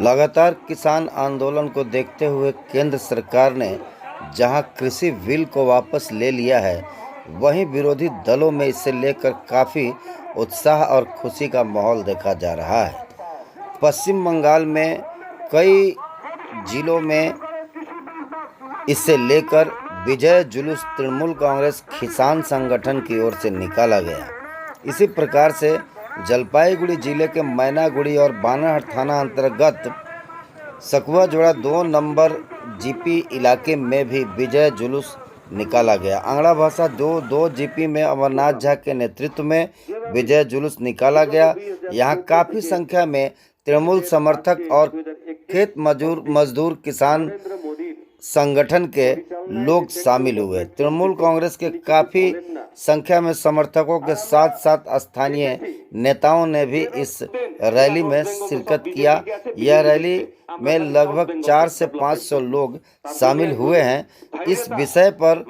लगातार किसान आंदोलन को देखते हुए केंद्र सरकार ने जहां कृषि बिल को वापस ले लिया है, वहीं विरोधी दलों में इसे लेकर काफ़ी उत्साह और खुशी का माहौल देखा जा रहा है। पश्चिम बंगाल में कई जिलों में इसे लेकर विजय जुलूस तृणमूल कांग्रेस किसान संगठन की ओर से निकाला गया। इसी प्रकार से जलपाईगुड़ी जिले के मैनागुड़ी और बानाहट थाना अंतर्गत सकुआ जोड़ा 2 नंबर जीपी इलाके में भी विजय जुलूस निकाला गया। आंगड़ा भाषा 2 जीपी में अमरनाथ झा के नेतृत्व में विजय जुलूस निकाला गया। यहां काफ़ी संख्या में तृणमूल समर्थक और खेत मजदूर किसान संगठन के लोग शामिल हुए। तृणमूल कांग्रेस के काफ़ी संख्या में समर्थकों के साथ साथ स्थानीय नेताओं ने भी इस रैली में शिरकत किया। यह रैली में लगभग 400 से 500 लोग शामिल हुए हैं। इस विषय पर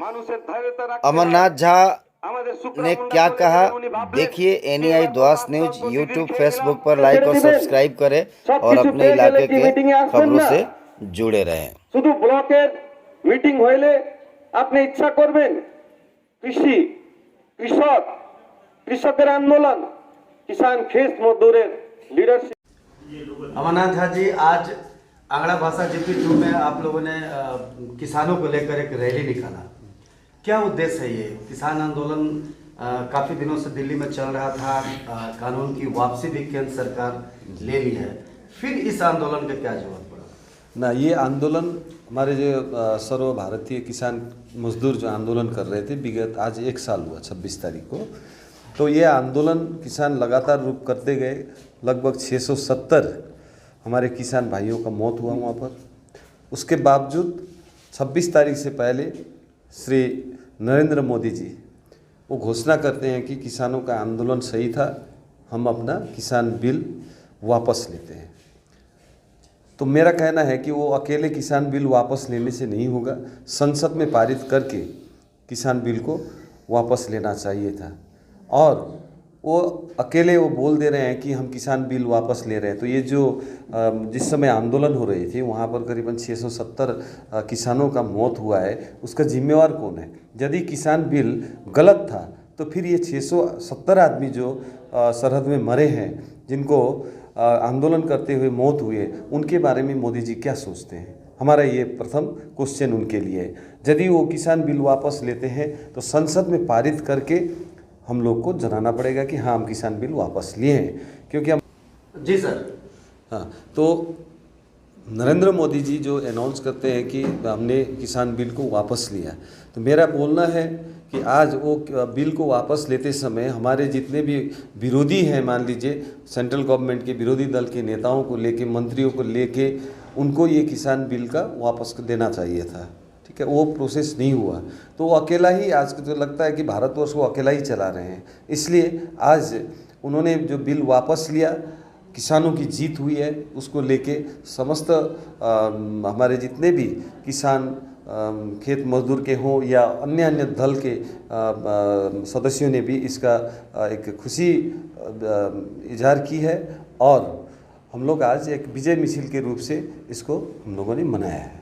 अमरनाथ झा ने क्या कहा, देखिए। एनआई द्वास न्यूज यूट्यूब फेसबुक पर लाइक और सब्सक्राइब करें और अपने इलाके के खबरों से जुड़े रहें। শুধু ব্লকের মিটিং হইলে আপনি ইচ্ছা করবেন কৃষকের আন্দোलन किसान खेत मजदूरेर लीडरशिप। अमरनाथ झा जी, आज आंगड़ा भाषा जीपी 2 में आप लोगों ने किसानों को लेकर एक रैली निकाला, क्या उद्देश्य है ये? किसान आंदोलन काफ़ी दिनों से दिल्ली में चल रहा था, कानून की वापसी भी केंद्र सरकार ले ली है, फिर इस आंदोलन का क्या जवाब पड़ा? ना, ये आंदोलन हमारे जो सर्वभारतीय किसान मजदूर जो आंदोलन कर रहे थे, विगत आज 1 साल हुआ 26 तारीख को। तो ये आंदोलन किसान लगातार रूप करते गए। लगभग 670 हमारे किसान भाइयों का मौत हुआ वहाँ पर। उसके बावजूद 26 तारीख से पहले श्री नरेंद्र मोदी जी वो घोषणा करते हैं कि किसानों का आंदोलन सही था, हम अपना किसान बिल वापस लेते हैं। तो मेरा कहना है कि वो अकेले किसान बिल वापस लेने से नहीं होगा, संसद में पारित करके किसान बिल को वापस लेना चाहिए था। और वो अकेले वो बोल दे रहे हैं कि हम किसान बिल वापस ले रहे हैं। तो ये जो जिस समय आंदोलन हो रही थी वहाँ पर करीबन 670 किसानों का मौत हुआ है, उसका जिम्मेवार कौन है? यदि किसान बिल गलत था तो फिर ये 670 आदमी जो सरहद में मरे हैं, जिनको आंदोलन करते हुए मौत हुई है, उनके बारे में मोदी जी क्या सोचते हैं? हमारा ये प्रथम क्वेश्चन उनके लिए है। यदि वो किसान बिल वापस लेते हैं तो संसद में पारित करके हम लोग को जनाना पड़ेगा कि हाँ, हम किसान बिल वापस लिए हैं, क्योंकि हम जी सर। हाँ, तो नरेंद्र मोदी जी जो अनाउंस करते हैं कि हमने किसान बिल को वापस लिया, तो मेरा बोलना है कि आज वो बिल को वापस लेते समय हमारे जितने भी विरोधी हैं, मान लीजिए सेंट्रल गवर्नमेंट के विरोधी दल के नेताओं को लेके, मंत्रियों को लेके, उनको ये किसान बिल का वापस देना चाहिए था। ठीक है, वो प्रोसेस नहीं हुआ तो वो अकेला ही, आज तो लगता है कि भारतवर्ष वो अकेला ही चला रहे हैं। इसलिए आज उन्होंने जो बिल वापस लिया, किसानों की जीत हुई है, उसको लेके समस्त हमारे जितने भी किसान खेत मजदूर के हों या अन्य अन्य दल के सदस्यों ने भी इसका एक खुशी इजहार की है। और हम लोग आज एक विजय मिছিল के रूप से इसको हम लोगों ने मनाया है।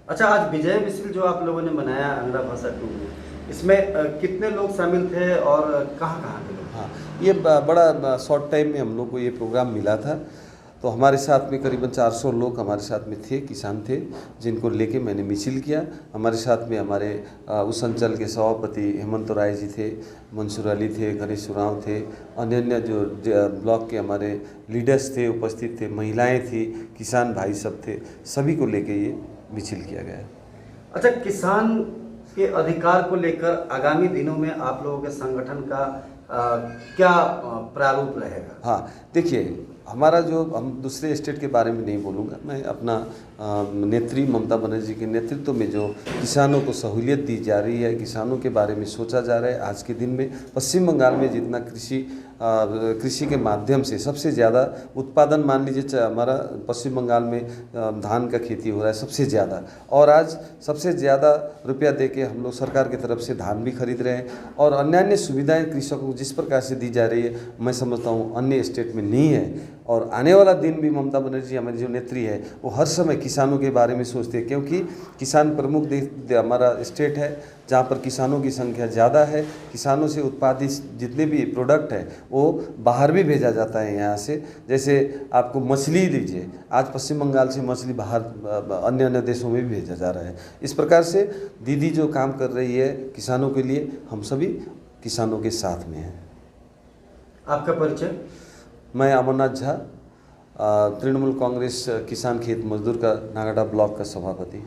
अच्छा, आज विजय मिছিল जो आप लोगों ने मनाया आंगड़ा भाषा 2 में, इसमें कितने लोग शामिल थे और कहाँ के लोग? हाँ, ये बड़ा शॉर्ट टाइम में हम लोग को ये प्रोग्राम मिला था। तो हमारे साथ में करीबन 400 लोग हमारे साथ में थे, किसान थे, जिनको लेके मैंने मिছিল किया। हमारे साथ में हमारे उस अंचल के सभापति हेमंत राय जी थे, मंसूर अली थे, गणेश उरांव थे, अन्य अन्य जो ब्लॉक के हमारे लीडर्स थे, उपस्थित थे, महिलाएं थी, किसान भाई सब थे, सभी को लेके ये मिছিল किया गया। अच्छा, किसान के अधिकार को लेकर आगामी दिनों में आप लोगों के संगठन का क्या प्रारूप रहेगा? हाँ, देखिए, हमारा जो, हम दूसरे स्टेट के बारे में नहीं बोलूँगा, मैं अपना नेत्री ममता बनर्जी के नेतृत्व में जो किसानों को सहूलियत दी जा रही है, किसानों के बारे में सोचा जा रहा है। आज के दिन में पश्चिम बंगाल में जितना कृषि के माध्यम से सबसे ज़्यादा उत्पादन, मान लीजिए हमारा पश्चिम बंगाल में धान का खेती हो रहा है सबसे ज़्यादा, और आज सबसे ज़्यादा रुपया देके हम लोग सरकार की तरफ से धान भी खरीद रहे हैं। और अन्य अन्य सुविधाएं कृषकों को जिस प्रकार से दी जा रही है, मैं समझता हूँ अन्य स्टेट में नहीं है। और आने वाला दिन भी ममता बनर्जी हमारी जो नेत्री है वो हर समय किसानों के बारे में सोचती है, क्योंकि किसान प्रमुख हमारा स्टेट है जहाँ पर किसानों की संख्या ज़्यादा है। किसानों से उत्पादित जितने भी प्रोडक्ट है वो बाहर भी भेजा जाता है यहाँ से। जैसे आपको मछली लीजिए, आज पश्चिम बंगाल से मछली बाहर अन्य अन्य देशों में भी भेजा जा रहा है। इस प्रकार से दीदी जो काम कर रही है किसानों के लिए, हम सभी किसानों के साथ में हैं। आपका परिचय? मैं अमरनाथ झा, तृणमूल कांग्रेस किसान खेत मजदूर का नागड़ा ब्लॉक का सभापति।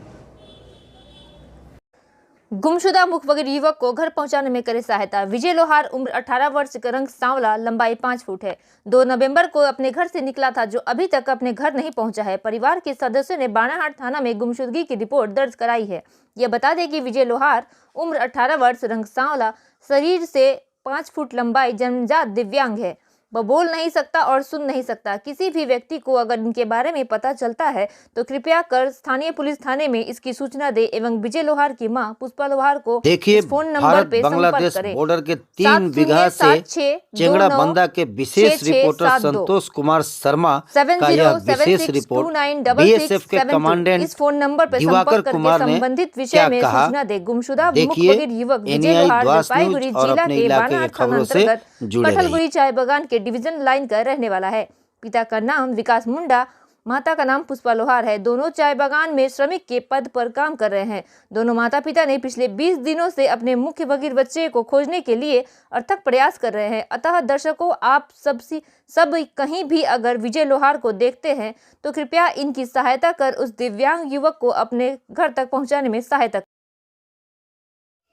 गुमशुदा मुखबिर युवक को घर पहुंचाने में करे सहायता। विजय लोहार, उम्र 18 वर्ष, रंग सांवला, लंबाई 5 फुट है। 2 नवंबर को अपने घर से निकला था, जो अभी तक अपने घर नहीं पहुंचा है। परिवार के सदस्यों ने बानाहाट थाना में गुमशुदगी की रिपोर्ट दर्ज कराई है। यह बता दें कि विजय लोहार, उम्र 18 वर्ष, रंग सांवला, शरीर से 5 फुट लंबाई, जन्मजात दिव्यांग है। वह बोल नहीं सकता और सुन नहीं सकता। किसी भी व्यक्ति को अगर इनके बारे में पता चलता है तो कृपया कर स्थानीय पुलिस थाने में इसकी सूचना दे एवं विजय लोहार की मां पुष्पा लोहार को देखिए, फोन नंबर भारत पे संपर्क बांग्लादेश करें। बॉर्डर के 3 बीघा से चेंगड़ा बंदा के विशेष रिपोर्टर संतोष कुमार शर्मा का यह विशेष रिपोर्ट बीएसएफ के कमांडेंट इस फोन नंबर पर दिवाकर संपर्क करके कुमार ने संबंधित विषय क्या में कहा, सूचना दे। गुमशुदा देखिए, मुखबिर युवक विजय NII लोहार द्वास जलपाईगुड़ी न्यूज और जिला अपने के इलाके के बानाहाट थाना खबरों से अंतर्गत जुड़े रहिए। कटहलगुड़ी चाय बागान के डिवीजन लाइन का रहने वाला है। पिता का नाम विकास मुंडा, माता का नाम पुष्पा लोहार है। दोनों चाय बागान में श्रमिक के पद पर काम कर रहे हैं। दोनों माता पिता ने पिछले 20 दिनों से अपने मुख्य बगीर बच्चे को खोजने के लिए अथक प्रयास कर रहे हैं। अतः दर्शकों, आप सब कहीं भी अगर विजय लोहार को देखते हैं तो कृपया इनकी सहायता कर उस दिव्यांग युवक को अपने घर तक पहुंचाने में सहायता।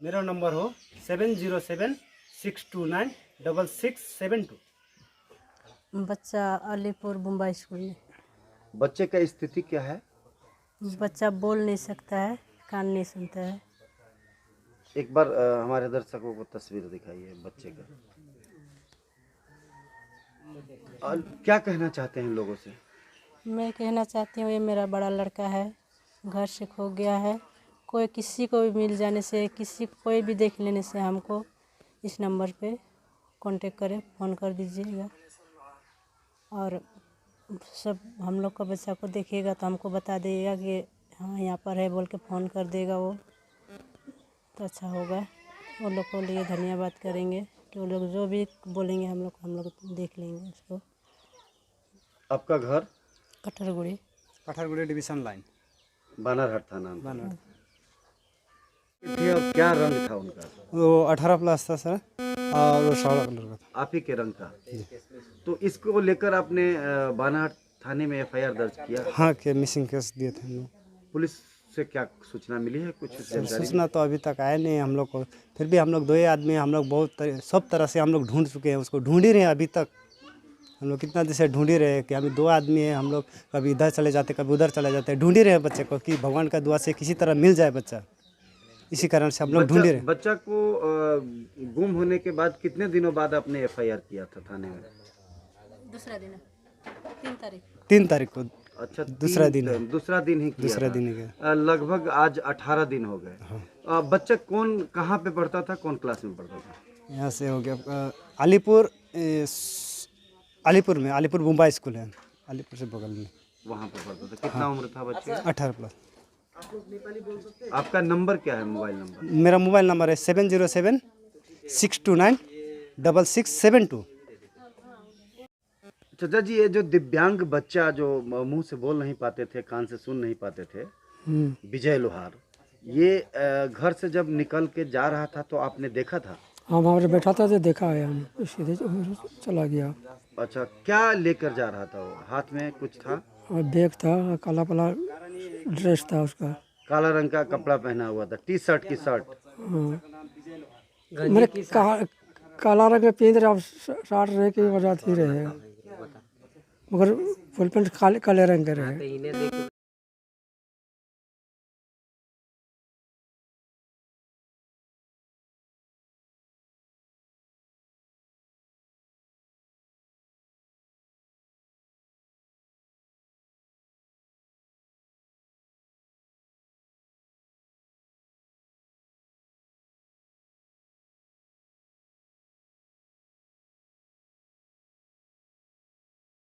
मेरा नंबर हो 7076296672। बच्चा अलीपुर मुंबई स्कूल में। बच्चे का स्थिति क्या है? बच्चा बोल नहीं सकता है, कान नहीं सुनता है। एक बार हमारे दर्शकों को तस्वीर दिखाइए बच्चे का। और क्या कहना चाहते हैं लोगों से? मैं कहना चाहती हूँ, ये मेरा बड़ा लड़का है, घर से खो गया है। कोई किसी को भी मिल जाने से, कोई भी देख लेने से हमको इस नंबर पे कांटेक्ट करें, फ़ोन कर दीजिएगा। और सब हम लोग का बच्चा को देखिएगा तो हमको बता दीजिएगा कि हाँ यहाँ पर है बोल के फ़ोन कर देगा वो, तो अच्छा होगा। वो लोग को लिए धन्यवाद करेंगे कि वो लोग जो भी बोलेंगे हम लोग देख लेंगे उसको। आपका घर? कटहलगुड़ी डिवीजन लाइन, बानारहाट थाना। और क्या रंग था उनका? वो 18 प्लस था सर, और वो 16 कलर का था। आप ही के रंग का। तो इसको लेकर आपने बानारहाट थाने में एफआईआर दर्ज किया? हाँ, के मिसिंग केस दिए थे हम लोग। पुलिस से क्या सूचना मिली है? कुछ जानकारी? सूचना तो अभी तक आया नहीं हम लोग को। फिर भी हम लोग 2 आदमी, हम लोग सब तरह से हम लोग ढूंढ चुके हैं, उसको ढूंढ ही रहे हैं अभी तक। हम लोग कितना देर से ढूंढ ही रहे हैं कि हम 2 आदमी हैं, हम लोग कभी इधर चले जाते कभी उधर चले जाते, ढूंढ ही रहे हैं बच्चे को कि भगवान का दुआ से किसी तरह मिल जाए बच्चा। इसी कारण से हम लोग ढूंढ ही रहे। बच्चा को गुम होने के बाद कितने दिनों बाद आपने एफआईआर किया था थाने में? दूसरा दिन 3 तारीख को। अच्छा, दूसरा दिन ही किया दूसरा था। दिन ही गया। लगभग आज 18 दिन हो गए। बच्चा कहाँ पे पढ़ता था, कौन क्लास में पढ़ता था? यहाँ से हो गया अलीपुर मुंबई स्कूल है, अलीपुर से बगल में, वहाँ पे पढ़ता था। कितना उम्र था बच्चे? 18 प्लस। आपका नंबर क्या है, मोबाइल नंबर? मेरा मोबाइल नंबर है 7076296672। चाचा जी, ये जो दिव्यांग बच्चा जो मुंह से बोल नहीं पाते थे, कान से सुन नहीं पाते थे, विजय लोहार, ये घर से जब निकल के जा रहा था तो आपने देखा था? हाँ, वहाँ पर बैठा था तो देखा है, हम सीधे चला गया। अच्छा, क्या लेकर जा रहा था वो? हाथ में कुछ था? और बैग था, काला काला ड्रेस था उसका, काला रंग का कपड़ा पहना हुआ था, टी शर्ट की शर्ट। हाँ, मेरे काला रंग में पहन रहा, शर्ट रहे की वजह ही रहेगा, मगर फुल पैंट काले रंग का रहे।